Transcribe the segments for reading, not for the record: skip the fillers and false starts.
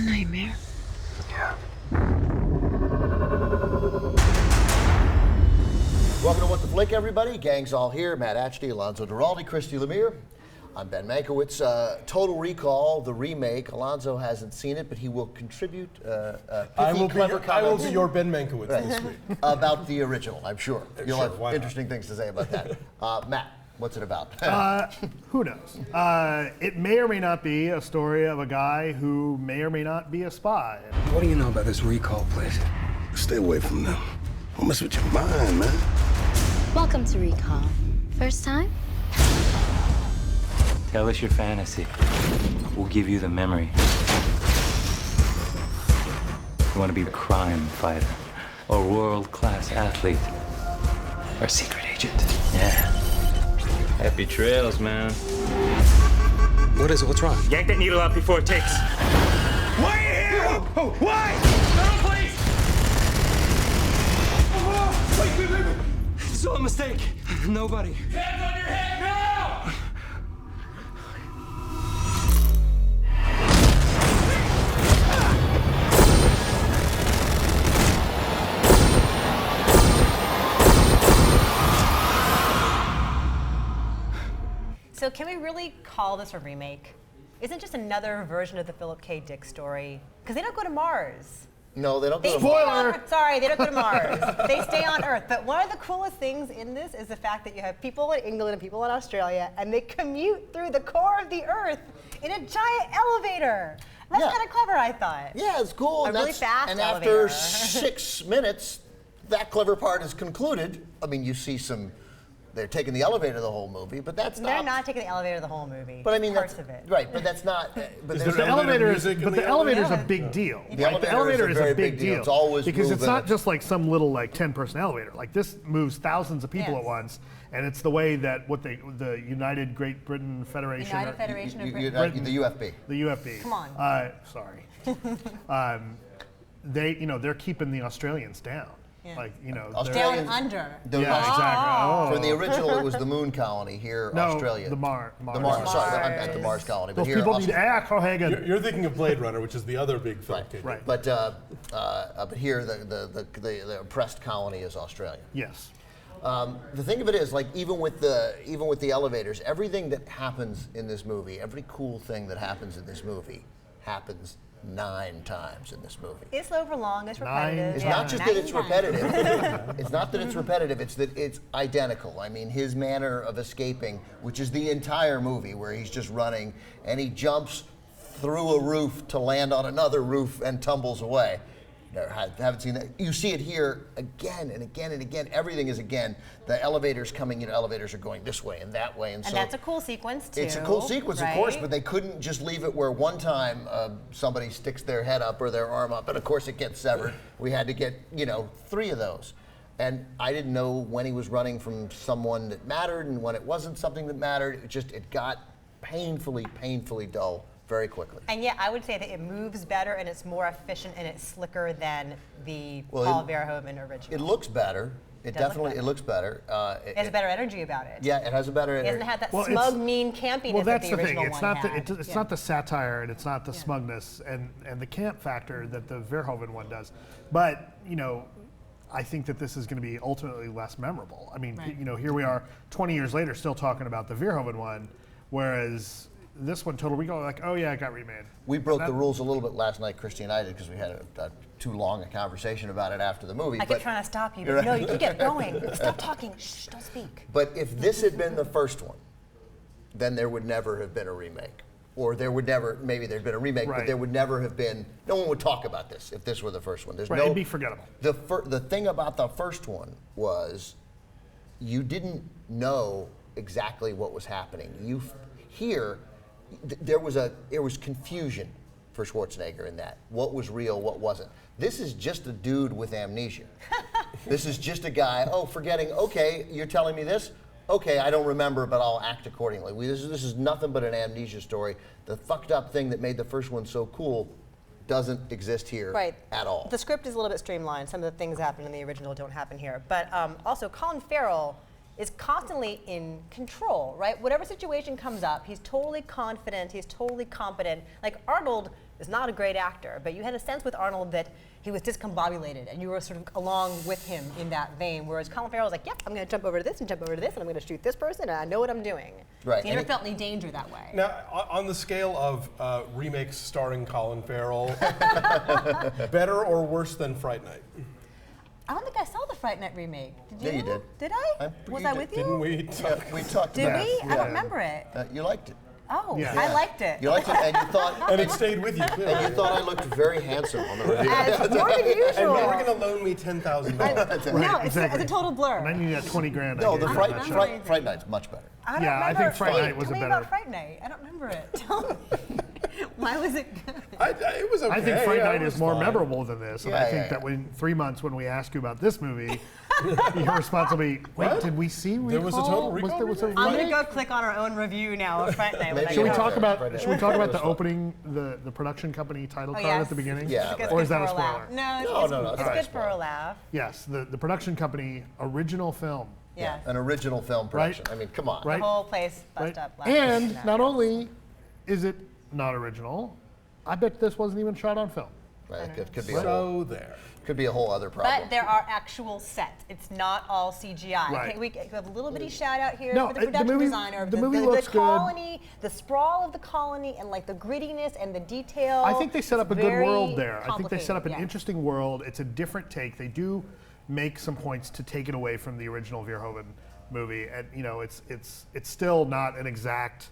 a nightmare? Yeah. Welcome to What the Flick, everybody. Gang's all here. Matt Atchty, Alonzo Duralde, Christy Lemire. I'm Ben Mankiewicz. Total Recall, the remake. Alonzo hasn't seen it, but he will contribute I will comments be your Ben Mankiewicz this week. about the original, I'm sure. You'll Sure, have why not? interesting things to say about that. Matt, what's it about? Who knows? It may or may not be a story of a guy who may or may not be a spy. What do you know about this recall place? Stay away from them. Don't mess with your mind, man. Welcome to Recall. First time? Tell us your fantasy. We'll give you the memory. You want to be a crime fighter, or world-class athlete, or secret agent? Yeah. Happy trails, man. What is it? What's wrong? Yank that needle out before it takes. Why are you here? Oh, why? No, please! Wait. It's all a mistake. Nobody. Hands on your head now! So can we really call this a remake? Isn't it just another version of the Philip K. Dick story? Because they don't go to Mars. No, they don't They go to stay Mars. Sorry, they don't go to Mars. They stay on Earth. But one of the coolest things in this is the fact that you have people in England and people in Australia, and they commute through the core of the Earth in a giant elevator. That's Yeah. kind of clever, I thought. Yeah, it's cool. A and really that's- fast And elevator. after 6 minutes, that clever part is concluded. I mean, you see they're taking the elevator the whole movie, but that's not. They're not taking the elevator the whole movie. But I mean, parts that's of it. right. But that's not. But Is there's there The elevator elevator is, music in but the the elevator is a elevator? big deal. The right? elevator is a very big deal. It's always because it's moving. not just like some little like 10-person elevator. Like this moves thousands of people Yes. at once, and it's the way that the United Great Britain Federation, United or- Federation of You- Britain. the UFB. the UFB. Come on. Sorry. They're keeping the Australians down. Yeah. Like they're- Australians- Down under. The- Yeah, exactly. Oh. For the original, it was the Moon Colony here, No, Australia. the Mars. The Mars. Sorry, I'm at the Mars. Mars Colony. But Those here, people need You're, you're thinking of Blade Runner, which is the other big film. Right. Right. But here, the oppressed colony is Australia. Yes. The thing of it is, like even with the elevators, everything that happens in this movie, every cool thing that happens in this movie, happens 9 times in this movie. It's over long. It's repetitive. It's Yeah. not just that it's 9 times. repetitive. It's not that it's repetitive. It's that it's identical. I mean, his manner of escaping, which is the entire movie, where he's just running and he jumps through a roof to land on another roof and tumbles away. Haven't seen that. You see it here again and again and again. Everything is again. The elevators coming. Elevators are going this way and that way, and so that's a cool sequence too. it's a cool sequence, right? of course, but they couldn't just leave it where one time somebody sticks their head up or their arm up, and of course it gets severed. We had to get 3 of those, and I didn't know when he was running from someone that mattered and when it wasn't something that mattered. It got painfully dull very quickly. And yet, I would say that it moves better and it's more efficient and it's slicker than the Well, Paul Verhoeven original. It looks better. It does look definitely better. looks better. It has a better energy about it. Yeah, it has a better It energy. doesn't have that Well, smug, it's- mean campiness Well, that's that the the thing. original It's one not the had. it's not the satire and it's not the smugness and the camp factor that the Verhoeven one does. But I think that this is going to be ultimately less memorable. I mean, Right. here we are 20 years later still talking about the Verhoeven one, whereas this one, Total Recall, like, oh yeah, it got remade. We broke And the that- rules a little bit last night, Christy and I did, because we had too long a conversation about it after the movie. I kept trying to stop you, but no, you keep going. Stop talking. Shh, don't speak. But if this had been the first one, then there would never have been a remake. Or there would never, maybe there'd been a remake, but Right. there would never have been, no one would talk about this if this were the first one. There's Right, no, it'd be forgettable. The thing about the first one was you didn't know exactly what was happening. There was confusion for Schwarzenegger in that. What was real, what wasn't. This is just a dude with amnesia. This is just a guy, forgetting, okay, you're telling me this? Okay, I don't remember, but I'll act accordingly. This is nothing but an amnesia story. The fucked up thing that made the first one so cool doesn't exist here Right. at all. The script is a little bit streamlined. Some of the things that happen in the original don't happen here. But also, Colin Farrell is constantly in control, right? Whatever situation comes up, he's totally confident, he's totally competent. Like Arnold is not a great actor, but you had a sense with Arnold that he was discombobulated and you were sort of along with him in that vein. Whereas Colin Farrell was like, yep, I'm gonna jump over to this and jump over to this and I'm gonna shoot this person and I know what I'm doing. Right. So you never felt any danger that way. Now, on the scale of remakes starring Colin Farrell, better or worse than Fright Night? I don't think I saw the Fright Night remake. Did you? Yeah, you did. Did I? Was I with you? Didn't we? Yeah, we talked Did about we? it. I don't remember it. You liked it. Oh, Yeah. I liked it. You liked it, and you thought, And it stayed with you, clearly. and you thought I looked very handsome on the review. As more than And usual. you were going to loan me $10,000. No, it's exactly. a total blur. And I need that 20 grand. No, I the gave Fright, you that Fright, shot. Fright Night's much better. I don't Yeah, I remember. think Fright Night was Tell a me better- about Fright Night. I don't remember it. Tell me. Why was it good? It was okay. I think Fright yeah, Night it is was more fine. memorable than this. And Yeah, I think yeah, that yeah. when 3 months when we ask you about this movie, your response will be, wait, What? did we see Recall? There was a Total Recall Was there remake? I'm gonna remake? go click on our own review now of Fright Night. when I Maybe Should we get Yeah. talk home. about? Friday. Should we talk about the Friday. opening, the production company title card yes. at the beginning? Yeah, Because right. Or is that a it's good for spoiler? laugh. No, it's, No, it's, no, no, it's it's not a good for a spoiler. laugh. Yes, the production company original film, Yeah. An original film Right. production. I mean, come on. right? The whole place bust Right? up laughing. And No. not only is it not original, I bet this wasn't even shot on film. Right, it could be a whole, So there. could be a whole other problem. But there are actual sets. It's not all CGI. Right. Okay, we have a little bitty shout out here No, for the the production movie- designer. the movie looks good. colony, the sprawl of the colony, and like the grittiness and the detail. I think they set up a It's good very world there. I think they set up an complicated, yes. interesting world. It's a different take. They do make some points to take it away from the original Verhoeven movie, and you know, it's still not an exact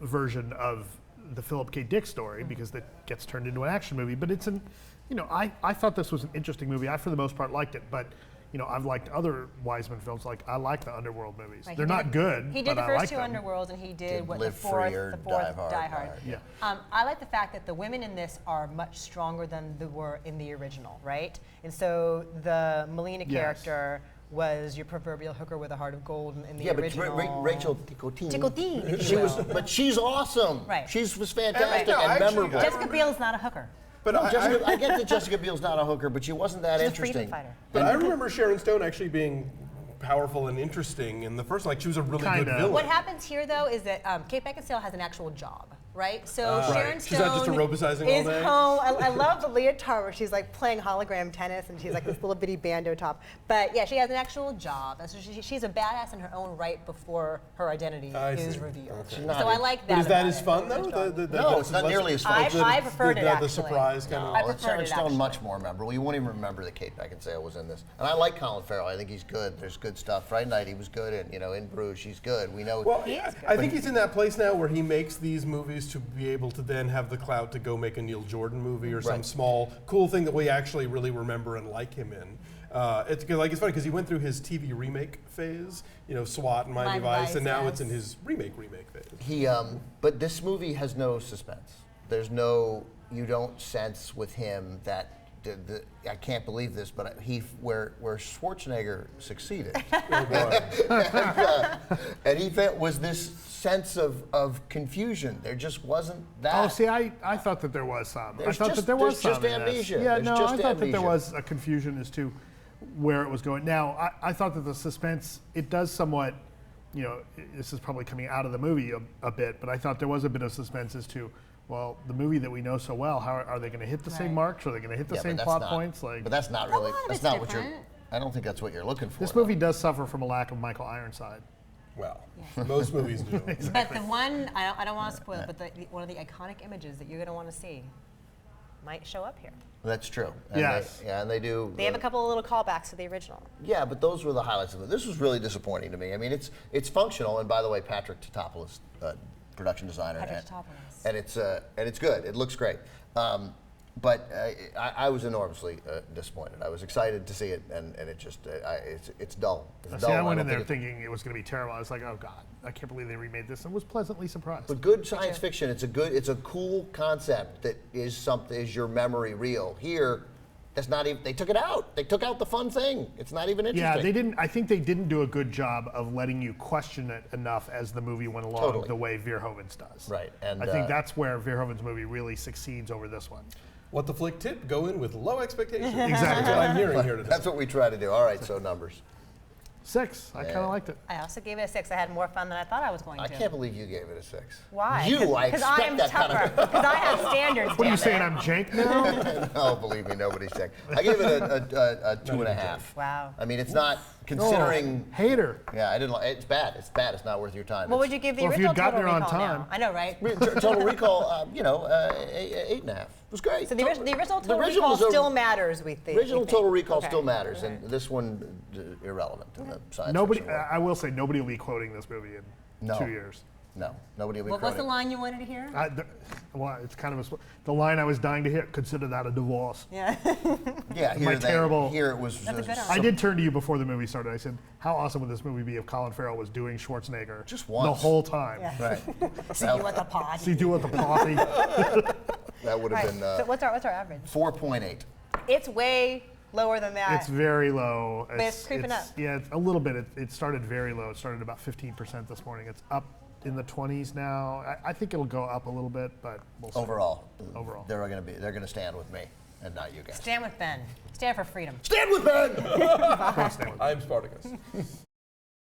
version of the Philip K. Dick story because that gets turned into an action movie. But it's an, you know, I thought this was an interesting movie. I, for the most part, liked it. But you know, I've liked other Wiseman films. Like I like the Underworld movies. Right, They're he not did- good. He but did the I first like two them. Underworlds, and he did what Live the fourth, Free or the fourth Die Hard. Die Hard. Yeah. I like the fact that the women in this are much stronger than they were in the original, right? And so the Melina Yes. character was your proverbial hooker with a heart of gold in the yeah, but original. Rachel Ticotin. Ticotin, if She you was, will. but she's awesome. Right. She was fantastic no, and actually, memorable. Jessica Biel is not a hooker. But No, I I get that Jessica Biel's not a hooker, but she wasn't that She's a freedom interesting. fighter. But I remember Sharon Stone actually being powerful and interesting in the first. Like she was a really good Kinda. villain. What happens here, though, is that Kate Beckinsale has an actual job, right? So Sharon Right. Stone She's not just aerobicizing all is day? home. I love the leotard where she's like playing hologram tennis and she's like this little bitty bandeau top. But yeah, she has an actual job. And so she's a badass in her own right before her identity I is see. revealed. Okay. Not So I in- like that. But is that about as it. fun It's though? strong. No, it's not nearly as fun. I preferred it, The actually. surprise kind No, I of. preferred Sharon it, Stone actually. much more memorable. You won't even remember that Kate Beckinsale was in this. And I like Colin Farrell. I think he's good. There's good stuff. Friday Night he was good, and you know, in Bruges he's good. We know. Well, He is good. I think he's in that place now where he makes these movies to be able to then have the clout to go make a Neil Jordan movie or some Right. small cool thing that we actually really remember and like him in. It's funny because he went through his TV remake phase, you know, SWAT and Miami Miami Vice, Vice, and now yes. it's in his remake phase. He, but this movie has no suspense. There's no, you don't sense with him that. I can't believe this, but where Schwarzenegger succeeded, and he was this sense of confusion. There just wasn't that. Oh, see, I thought that there was some. I There's thought just- that there was there's some just in this. amnesia. Yeah, There's no, just I thought that there amnesia. was a confusion as to where it was going. Now, I thought that the suspense, it does somewhat, you know, this is probably coming out of the movie a bit, but I thought there was a bit of suspense as to, well, the movie that we know so well, how are they going to hit the same Right. marks? Are they going to hit the Yeah, but same that's plot not- points? Like, But that's not A really. lot of That's it's not what you're. different. I don't think that's what you're looking for. this though. movie does suffer from a lack of Michael Ironside. Well, most movies do. But the one, I don't want to spoil it, but one of the iconic images that you're going to want to see might show up here. That's true. And Yes. and they do. They have a couple of little callbacks to the original. Yeah, but those were the highlights of it. This was really disappointing to me. I mean, it's functional, and by the way, Patrick Tatopoulos, production designer, Patrick and, Tatopoulos. and it's good. It looks great. But I was enormously disappointed. I was excited to see it, and it just it's dull. It's See, dull. I went don't in there think thinking it was going to be terrible. I was like, oh God, I can't believe they remade this, and was pleasantly surprised. But good science fiction. It's a cool concept that is something. Is your memory real? Here, that's not even. They took it out. They took out the fun thing. It's not even interesting. Yeah, they didn't. I think they didn't do a good job of letting you question it enough as the movie went along, Totally. the way Verhoeven's does. Right, and, I think that's where Verhoeven's movie really succeeds over this one. What the flick tip? Go in with low expectations. Exactly. That's what I'm hearing here today. That's what we try to do. All right, so numbers. 6. I kind of liked it. I also gave it a 6. I had more fun than I thought I was going to. I can't believe you gave it a 6. Why? You, I Because I expect am that kind tougher. of. Because I have standards. What are you damn saying? it. I'm jank now? No, believe me, nobody's saying. I gave it a 2.5. Wow. I mean, it's not considering. Oh, hater. Yeah, I didn't like. It's bad. It's bad. It's not worth your time. What It's- would you give the Well, if original you'd gotten Total there on Recall time. now? I know, right? Total Recall, 8.5. It was great. So the original Total original Recall was a- still matters, we think. Original we think. Total Recall Okay. still matters, and this one irrelevant in the science Nobody. fiction world. I will say nobody will be quoting this movie in No. 2 years. No, nobody will be What was the quoting. line you wanted to hear? Well, it's kind of the line I was dying to hit. Consider that a divorce. Yeah. Yeah, My terrible- Here it was. That's a good one. I did turn to you before the movie started. I said, "How awesome would this movie be if Colin Farrell was doing Schwarzenegger Just the once. whole time?" Yeah. Right. See you at the pod. See, do it with the potty. That would have Right. been So what's our average? 4.8. It's way lower than that. It's very low. it's creeping up. Yeah, it's a little bit. It started very low. It started about 15% this morning. It's up in the 20s now. I think it'll go up a little bit, but we'll see. Overall. Overall. They're going to stand with me and not you guys. Stand with Ben. Stand for freedom. Stand with Ben! Don't stand with me. I'm Spartacus.